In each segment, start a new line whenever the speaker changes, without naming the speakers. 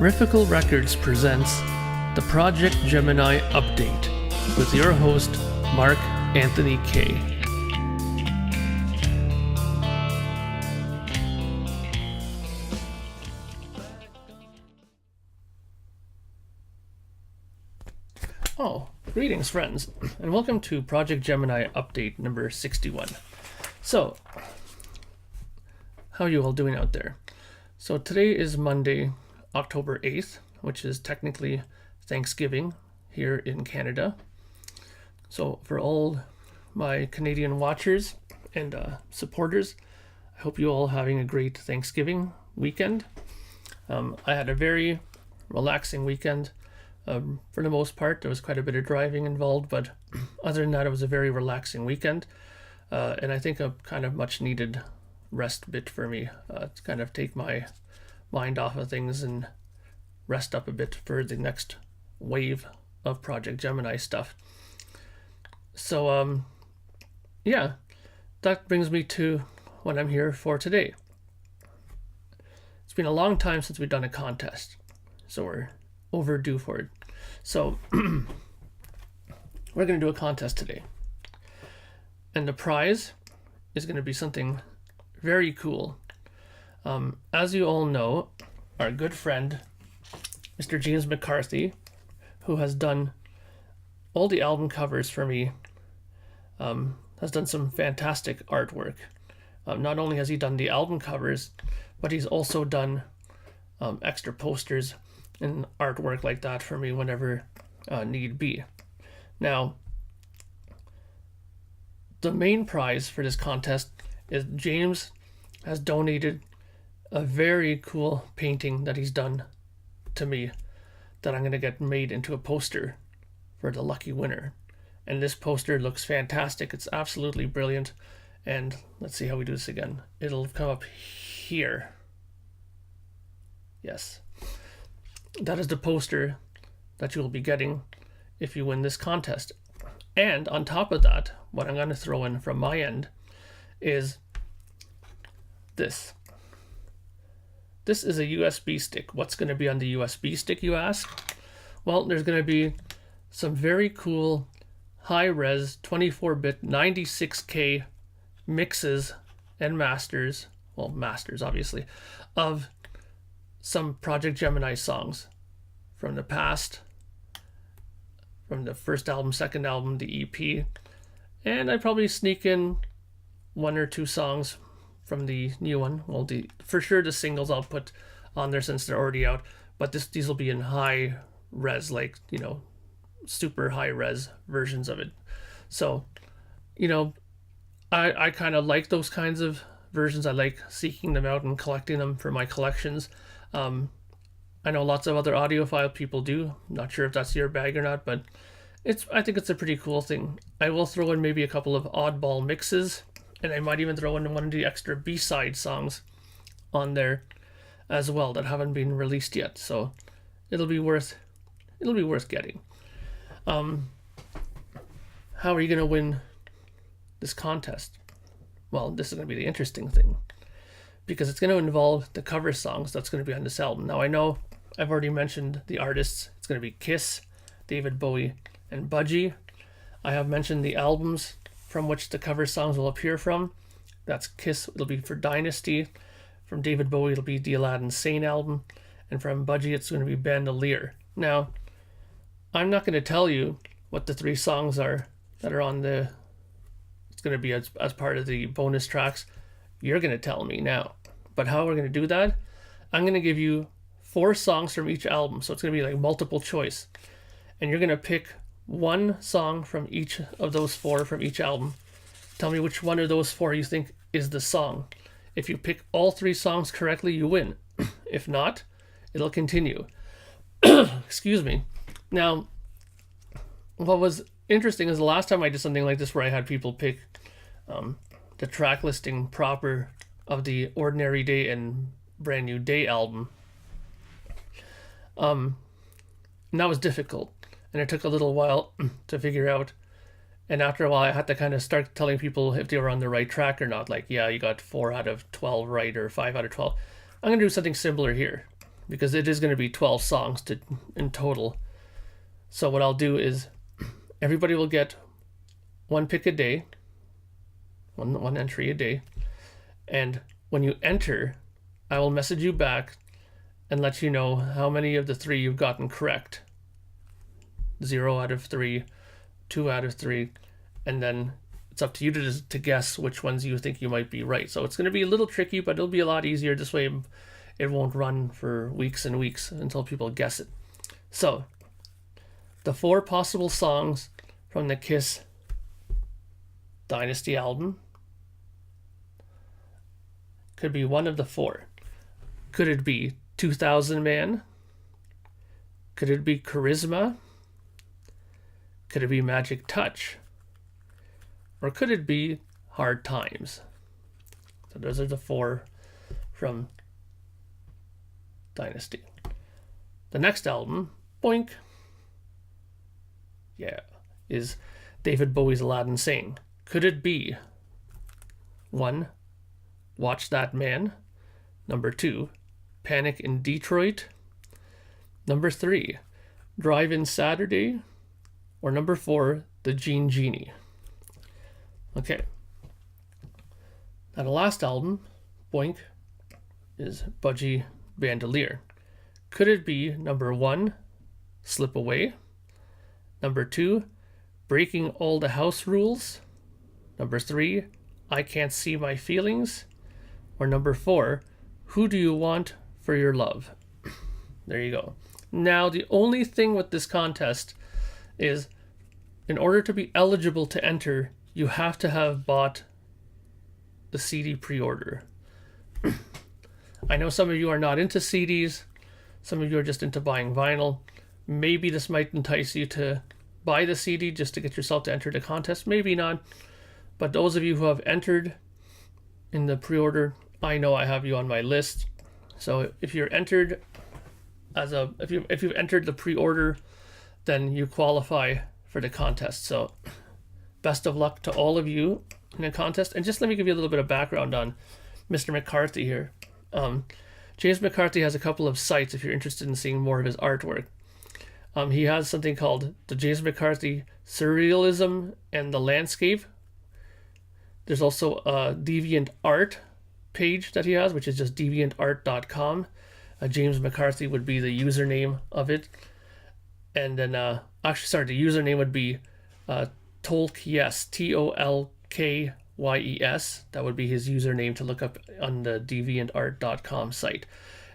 Riffical Records presents the Projekt Gemineye Update with your host, Mark Anthony Kay. Oh, greetings friends, and welcome to Projekt Gemineye Update number 61. So, how are you all doing out there? So today is Monday, October 8th, which is technically Thanksgiving here in Canada. So for all my Canadian watchers and supporters, I hope you all having a great Thanksgiving weekend. I had a very relaxing weekend. For the most part, there was quite a bit of driving involved, but other than that, it was a very relaxing weekend. And I think a kind of much needed rest bit for me to kind of take my mind off of things and rest up a bit for the next wave of Projekt Gemineye stuff. So yeah, that brings me to what I'm here for today. It's been a long time since we've done a contest, so we're overdue for it. So we're going to do a contest today, and the prize is going to be something very cool. As you all know, our good friend, Mr. James McCarthy, who has done all the album covers for me, has done some fantastic artwork. Not only has he done the album covers, but he's also done extra posters and artwork like that for me whenever need be. Now, the main prize for this contest is James has donated a very cool painting that he's done to me that I'm going to get made into a poster for the lucky winner. And this poster looks fantastic. It's absolutely brilliant. And let's see how we do this again. It'll come up here. Yes. That is the poster that you will be getting if you win this contest. And on top of that, what I'm going to throw in from my end is this. This is a USB stick. What's going to be on the USB stick, you ask? Well, there's going to be some very cool high-res 24-bit 96K mixes and masters, well, masters obviously, of some Projekt Gemineye songs from the past, from the first album, second album, the EP, and I probably sneak in one or two songs from the new one. Well, for sure the singles I'll put on there since they're already out, but these will be in high res, like, you know, super high res versions of it. So, you know, I kind of like those kinds of versions. I like seeking them out and collecting them for my collections. I know lots of other audiophile people do. Not sure if that's your bag or not, but I think it's a pretty cool thing. I will throw in maybe a couple of oddball mixes, and I might even throw in one of the extra B-side songs on there as well that haven't been released yet. So it'll be worth getting. How are you going to win this contest? Well, this is going to be the interesting thing, because it's going to involve the cover songs that's going to be on this album. Now, I know I've already mentioned the artists. It's going to be Kiss, David Bowie, and Budgie. I have mentioned the albums from which the cover songs will appear from. That's Kiss, it'll be for Dynasty. From David Bowie, it'll be the Aladdin Sane album. And from Budgie, it's going to be Bandolier. Now, I'm not going to tell you what the three songs are that are on it's going to be as part of the bonus tracks. You're going to tell me now. But how we're going to do that, I'm going to give you 4 songs from each album. So it's going to be like multiple choice. And you're going to pick one song from each of those 4 from each album. Tell me which one of those 4 you think is the song. If you pick all 3 songs correctly, you win. If not, it'll continue. Excuse me. Now, what was interesting is the last time I did something like this where I had people pick the track listing proper of the Ordinary Day and Brand New Day album. And that was difficult. And it took a little while to figure out. And after a while, I had to kind of start telling people if they were on the right track or not. Like, yeah, you got 4 out of 12 right, or 5 out of 12. I'm going to do something similar here. because it is going to be 12 songs in total. So what I'll do is everybody will get one pick a day, one entry a day. And when you enter, I will message you back and let you know how many of the 3 you've gotten correct. 0 out of 3, 2 out of 3, and then it's up to you to guess which ones you think you might be right. So it's going to be a little tricky, but it'll be a lot easier. This way it won't run for weeks and weeks until people guess it. So the 4 possible songs from the Kiss Dynasty album could be one of the 4. Could it be 2000 Man? Could it be Charisma? Could it be Magic Touch? Or could it be Hard Times? So those are the 4 from Dynasty. The next album, boink, is David Bowie's Aladdin Sane. Could it be 1, Watch That Man? Number 2, Panic in Detroit? Number 3, Drive-In Saturday? Or number 4, The Gene Genie? Okay. Now the last album, boink, is Budgie Bandolier. Could it be number 1, Slip Away? Number 2, Breaking All the House Rules? Number 3, I Can't See My Feelings? Or number 4, Who Do You Want for Your Love? There you go. Now the only thing with this contest is, in order to be eligible to enter, you have to have bought the CD pre-order. I know some of you are not into CDs. Some of you are just into buying vinyl. Maybe this might entice you to buy the CD just to get yourself to enter the contest. Maybe not. But those of you who have entered in the pre-order, I know I have you on my list. So if you're entered if you've entered the pre-order, then you qualify for the contest. So best of luck to all of you in the contest. And just let me give you a little bit of background on Mr. McCarthy here. James McCarthy has a couple of sites if you're interested in seeing more of his artwork. He has something called the James McCarthy Surrealism and the Landscape. There's also a Deviant Art page that he has, which is just deviantart.com. James McCarthy would be the username of it. And then, the username would be Tolkyes, Tolkyes. That would be his username to look up on the deviantart.com site.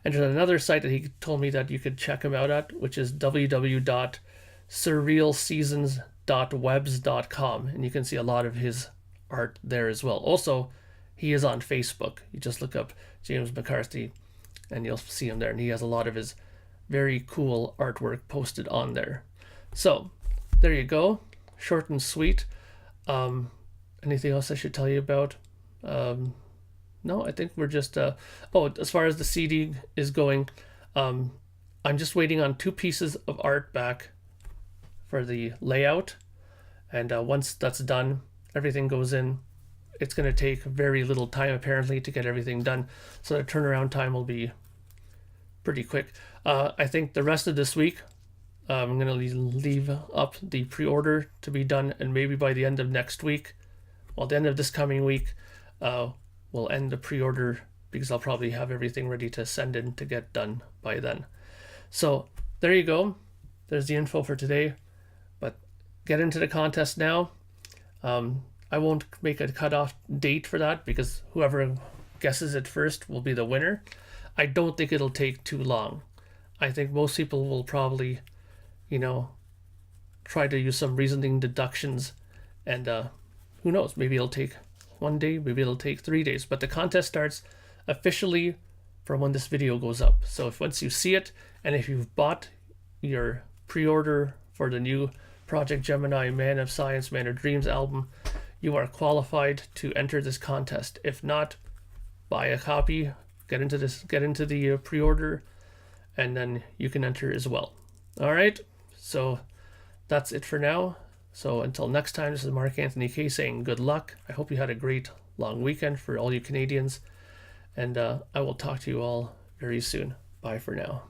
And there's another site that he told me that you could check him out at, which is www.surrealseasons.webs.com. And you can see a lot of his art there as well. Also, he is on Facebook. You just look up James McCarthy and you'll see him there. And he has a lot of his very cool artwork posted on there. So there you go. Short and sweet. Anything else I should tell you about? No, I think we're just... as far as the CD is going, I'm just waiting on 2 pieces of art back for the layout. And once that's done, everything goes in. It's going to take very little time, apparently, to get everything done. So the turnaround time will be pretty quick. I think the rest of this week, I'm going to leave up the pre-order to be done. And maybe by the end of next week, the end of this coming week, we'll end the pre-order because I'll probably have everything ready to send in to get done by then. So there you go. There's the info for today. But get into the contest now. I won't make a cutoff date for that because whoever guesses it first will be the winner. I don't think it'll take too long. I think most people will probably, try to use some reasoning deductions, and who knows, maybe it'll take 1 day, maybe it'll take 3 days, but the contest starts officially from when this video goes up. So if once you see it, and if you've bought your pre-order for the new Projekt Gemineye Man of Science, Man of Dreams album, you are qualified to enter this contest. If not, buy a copy, get into the pre-order, and then you can enter as well. All right, so that's it for now. So until next time, this is Mark Anthony K saying good luck. I hope you had a great long weekend for all you Canadians, and I will talk to you all very soon. Bye for now.